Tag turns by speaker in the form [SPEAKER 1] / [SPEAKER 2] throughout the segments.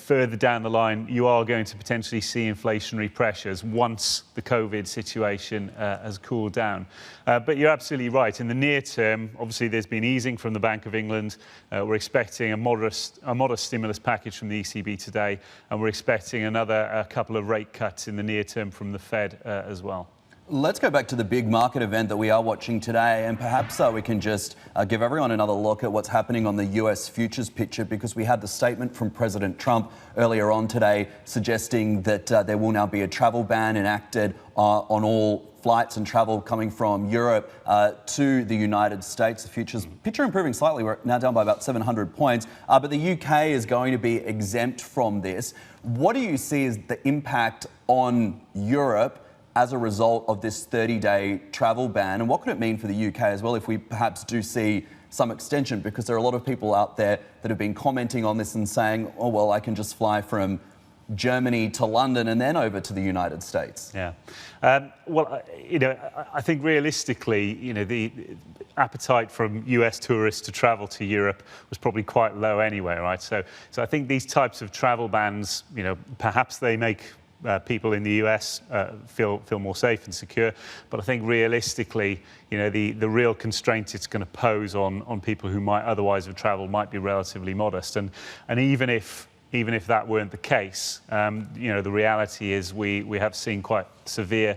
[SPEAKER 1] further down the line, you are going to potentially see inflationary pressures once the COVID situation has cooled down. But you're absolutely right. In the near term, obviously, there's been easing from the Bank of England. We're expecting a modest stimulus package from the ECB today, and we're expecting another couple of rate cuts in the near term from the Fed as well.
[SPEAKER 2] Let's go back to the big market event that we are watching today, and perhaps we can just give everyone another look at what's happening on the US futures picture, because we had the statement from President Trump earlier on today suggesting that there will now be a travel ban enacted on all flights and travel coming from Europe to the United States. The futures picture improving slightly. We're now down by about 700 points, but the UK is going to be exempt from this. What do you see as the impact on Europe as a result of this 30-day travel ban? And what could it mean for the UK as well if we perhaps do see some extension? Because there are a lot of people out there that have been commenting on this and saying, oh, well, I can just fly from Germany to London and then over to the United States.
[SPEAKER 1] Yeah. Well, I think realistically, the appetite from US tourists to travel to Europe was probably quite low anyway, right? So I think these types of travel bans, perhaps they make people in the US feel more safe and secure, but I think realistically, the real constraint it's going to pose on people who might otherwise have travelled might be relatively modest, and even if that weren't the case, the reality is we have seen quite severe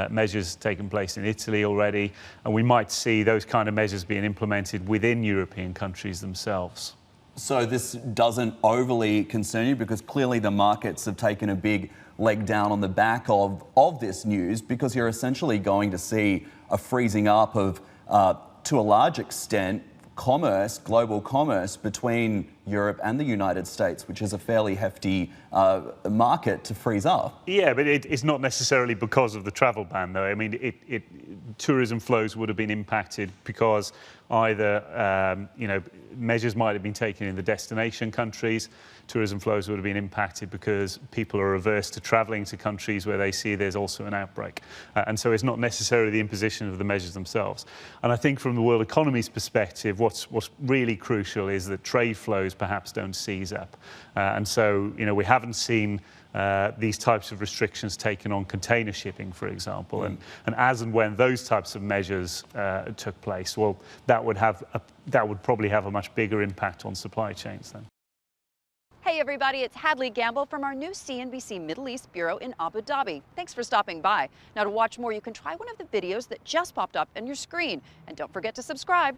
[SPEAKER 1] measures taking place in Italy already, and we might see those kind of measures being implemented within European countries themselves.
[SPEAKER 2] So this doesn't overly concern you, because clearly the markets have taken a big leg down on the back of this news, because you're essentially going to see a freezing up of, to a large extent, global commerce between Europe and the United States, which is a fairly hefty market to freeze up.
[SPEAKER 1] Yeah, but it's not necessarily because of the travel ban, though. I mean, tourism flows would have been impacted because either, measures might have been taken in the destination countries. Tourism flows would have been impacted because people are averse to travelling to countries where they see there's also an outbreak. And so it's not necessarily the imposition of the measures themselves. And I think from the world economy's perspective, what's really crucial is that trade flows perhaps don't seize up. And so, we haven't seen these types of restrictions taken on container shipping, for example. And as and when those types of measures took place, well, that would probably have a much bigger impact on supply chains then.
[SPEAKER 3] Hey everybody, it's Hadley Gamble from our new CNBC Middle East Bureau in Abu Dhabi. Thanks for stopping by. Now, to watch more, you can try one of the videos that just popped up on your screen. And don't forget to subscribe.